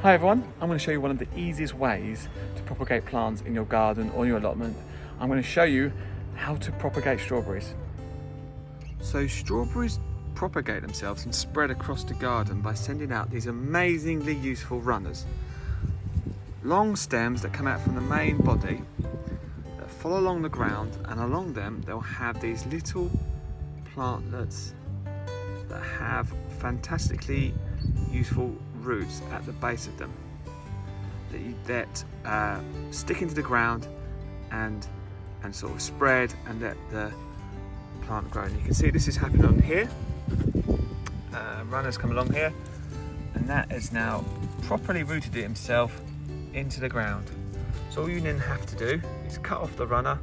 Hi everyone, I'm going to show you one of the easiest ways to propagate plants in your garden or your allotment. I'm going to show you how to propagate strawberries. So strawberries propagate themselves and spread across the garden by sending out these amazingly useful runners. Long stems that come out from the main body that follow along the ground, and along them they'll have these little plantlets that have fantastically useful roots at the base of them that stick into the ground and sort of spread and let the plant grow. And you can see this is happening on here. Runners come along here, and that has now properly rooted it himself into the ground. So all you then have to do is cut off the runner,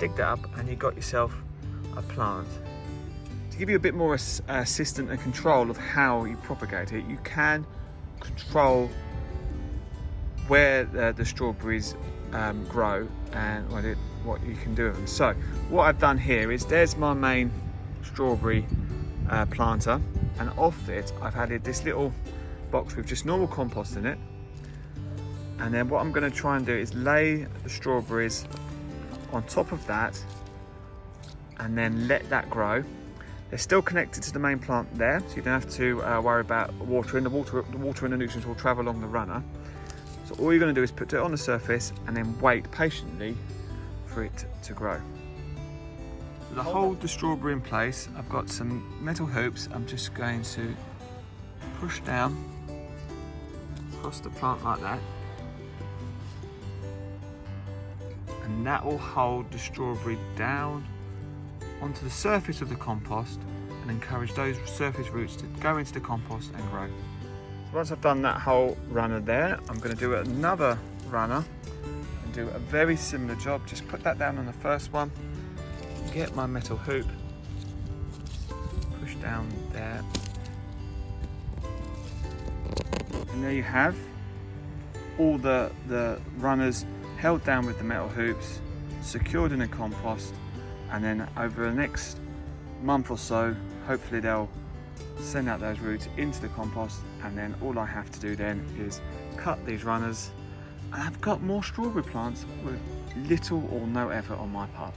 dig that up, and you've got yourself a plant. To give you a bit more assistance and control of how you propagate it, you can control where the strawberries grow and what you can do with them. So what I've done here is, there's my main strawberry planter, and off it I've added this little box with just normal compost in it. And then what I'm going to try and do is lay the strawberries on top of that and then let that grow. They're still connected to the main plant there, so you don't have to worry about watering. The water and the nutrients will travel along the runner. So all you're going to do is put it on the surface and then wait patiently for it to grow. To hold the strawberry in place, I've got some metal hoops. I'm just going to push down across the plant like that, and that will hold the strawberry down onto the surface of the compost and encourage those surface roots to go into the compost and grow. So once I've done that whole runner there, I'm going to do another runner and do a very similar job. Just put that down on the first one, get my metal hoop, push down there, and there you have all the runners held down with the metal hoops, secured in the compost. And then over the next month or so, hopefully they'll send out those roots into the compost, and then all I have to do then is cut these runners, and I've got more strawberry plants with little or no effort on my part.